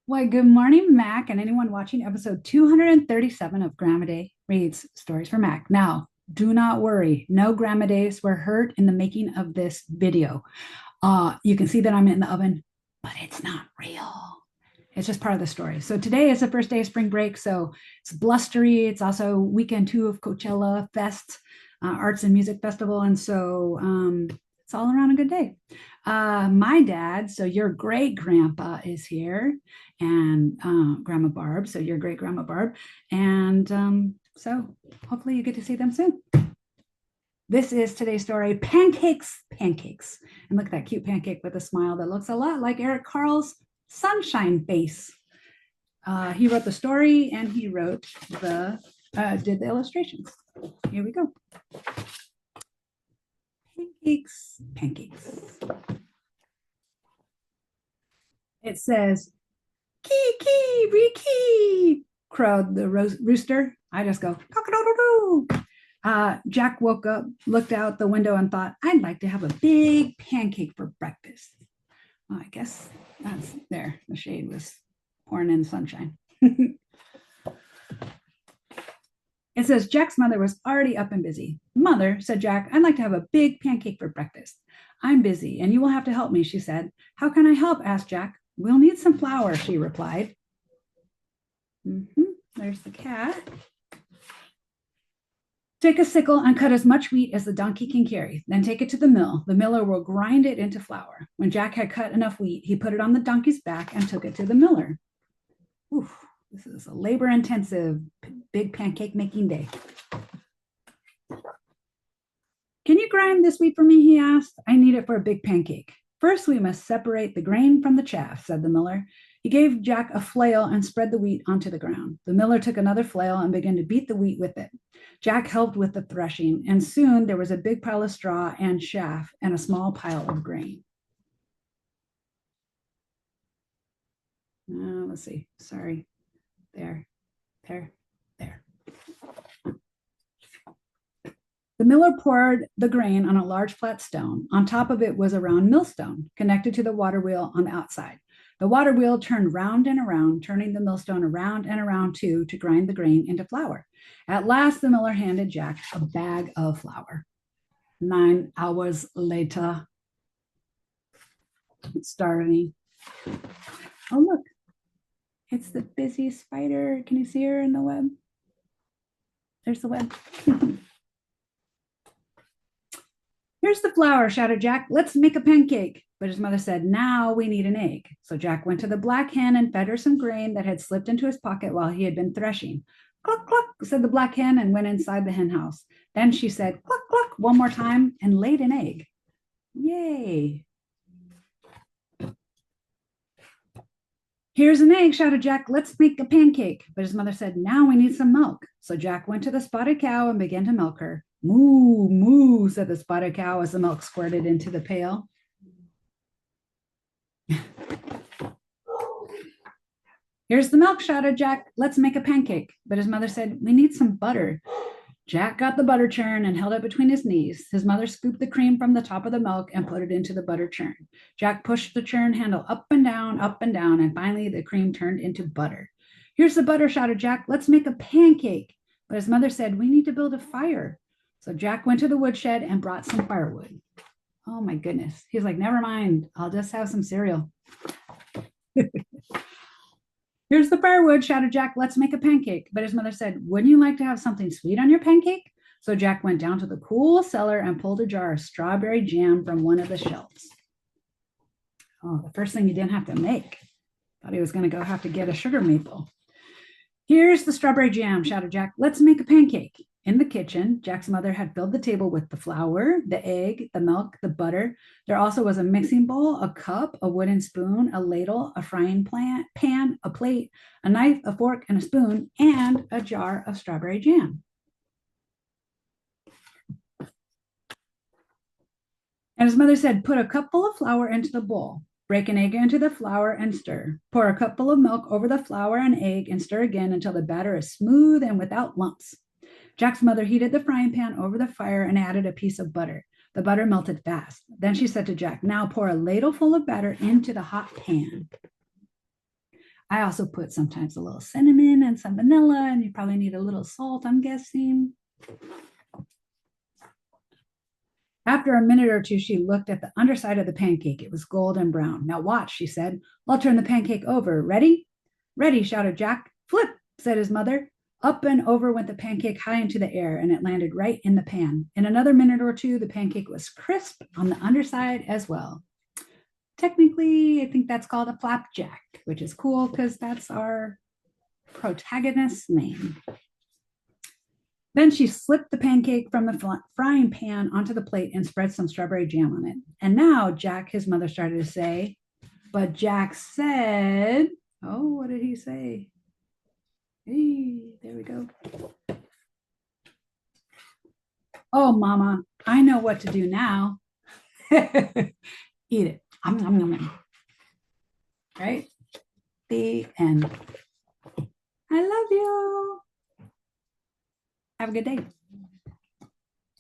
Why, good morning, Mac, and anyone watching episode 237 of GRAMidei reads Stories for Mac. Now, do not worry, no GRAMideis were hurt in the making of this video. You can see that I'm in the oven, but it's not real. It's just part of the story. So today is the first day of spring break, so it's blustery. It's also weekend two of Coachella Fest, Arts and Music Festival, and so it's all around a good day. My dad, so your great grandpa is here, and Grandma Barb, so your great Grandma Barb, and so hopefully you get to see them soon. This is today's story, Pancakes, Pancakes. And look at that cute pancake with a smile that looks a lot like Eric Carl's sunshine face. He wrote the story and he wrote did the illustrations. Here we go. Pancakes, Pancakes. It says, kee, Riki, crowed the rooster. I just go, cock-a-doodle-doo. Jack woke up, looked out the window, and thought, I'd like to have a big pancake for breakfast. Well, I guess that's there. The shade was pouring in sunshine. It says Jack's mother was already up and busy. Mother, said Jack, I'd like to have a big pancake for breakfast. I'm busy, and you will have to help me, she said. How can I help? Asked Jack. We'll need some flour, she replied. There's the cat. Take a sickle and cut as much wheat as the donkey can carry. Then take it to the mill. The miller will grind it into flour. When Jack had cut enough wheat, he put it on the donkey's back and took it to the miller. Oof, this is a labor-intensive big pancake making day. Can you grind this wheat for me? He asked. I need it for a big pancake. First, we must separate the grain from the chaff, said the miller. He gave Jack a flail and spread the wheat onto the ground. The miller took another flail and began to beat the wheat with it. Jack helped with the threshing, and soon there was a big pile of straw and chaff and a small pile of grain. Let's see. Sorry. There. The miller poured the grain on a large flat stone. On top of it was a round millstone connected to the water wheel on the outside. The water wheel turned round and around, turning the millstone around and around too to grind the grain into flour. At last, the miller handed Jack a bag of flour. 9 hours later, it's starting. Oh, look, it's the busy spider. Can you see her in the web? There's the web. Here's the flour, shouted Jack. Let's make a pancake. But his mother said, now we need an egg. So Jack went to the black hen and fed her some grain that had slipped into his pocket while he had been threshing. Cluck, cluck, said the black hen and went inside the hen house. Then she said, cluck, cluck, one more time and laid an egg. Yay. Here's an egg, shouted Jack. Let's make a pancake. But his mother said, now we need some milk. So Jack went to the spotted cow and began to milk her. Moo, moo, said the spotted cow as the milk squirted into the pail. Here's the milk, shouted Jack. Let's make a pancake. But his mother said, we need some butter. Jack got the butter churn and held it between his knees. His mother scooped the cream from the top of the milk and put it into the butter churn. Jack pushed the churn handle up and down, and finally the cream turned into butter. Here's the butter, shouted Jack. Let's make a pancake. But his mother said, we need to build a fire. So Jack went to the woodshed and brought some firewood. Oh my goodness. He's like, never mind. I'll just have some cereal. Here's the firewood, shouted Jack. Let's make a pancake. But his mother said, wouldn't you like to have something sweet on your pancake? So Jack went down to the cool cellar and pulled a jar of strawberry jam from one of the shelves. Oh, the first thing he didn't have to make. Thought he was going to go have to get a sugar maple. Here's the strawberry jam, shouted Jack. Let's make a pancake. In the kitchen, Jack's mother had filled the table with the flour, the egg, the milk, the butter. There also was a mixing bowl, a cup, a wooden spoon, a ladle, a frying pan, a plate, a knife, a fork, and a spoon, and a jar of strawberry jam. And his mother said, put a cupful of flour into the bowl. Break an egg into the flour and stir. Pour a cupful of milk over the flour and egg and stir again until the batter is smooth and without lumps. Jack's mother heated the frying pan over the fire and added a piece of butter. The butter melted fast. Then she said to Jack, now pour a ladle full of batter into the hot pan. I also put sometimes a little cinnamon and some vanilla, and you probably need a little salt, I'm guessing. After a minute or two, she looked at the underside of the pancake. It was golden brown. Now watch, she said. I'll turn the pancake over. Ready? Ready, shouted Jack. Flip, said his mother. Up and over went the pancake high into the air, and it landed right in the pan. In another minute or two, the pancake was crisp on the underside as well. Technically, I think that's called a flapjack, which is cool because that's our protagonist's name. Then she slipped the pancake from the frying pan onto the plate and spread some strawberry jam on it. And now Jack, his mother, started to say, but Jack said, oh, what did he say? Hey, there we go. Oh, Mama, I know what to do now. Eat it. Right? The end. I love you. Have a good day.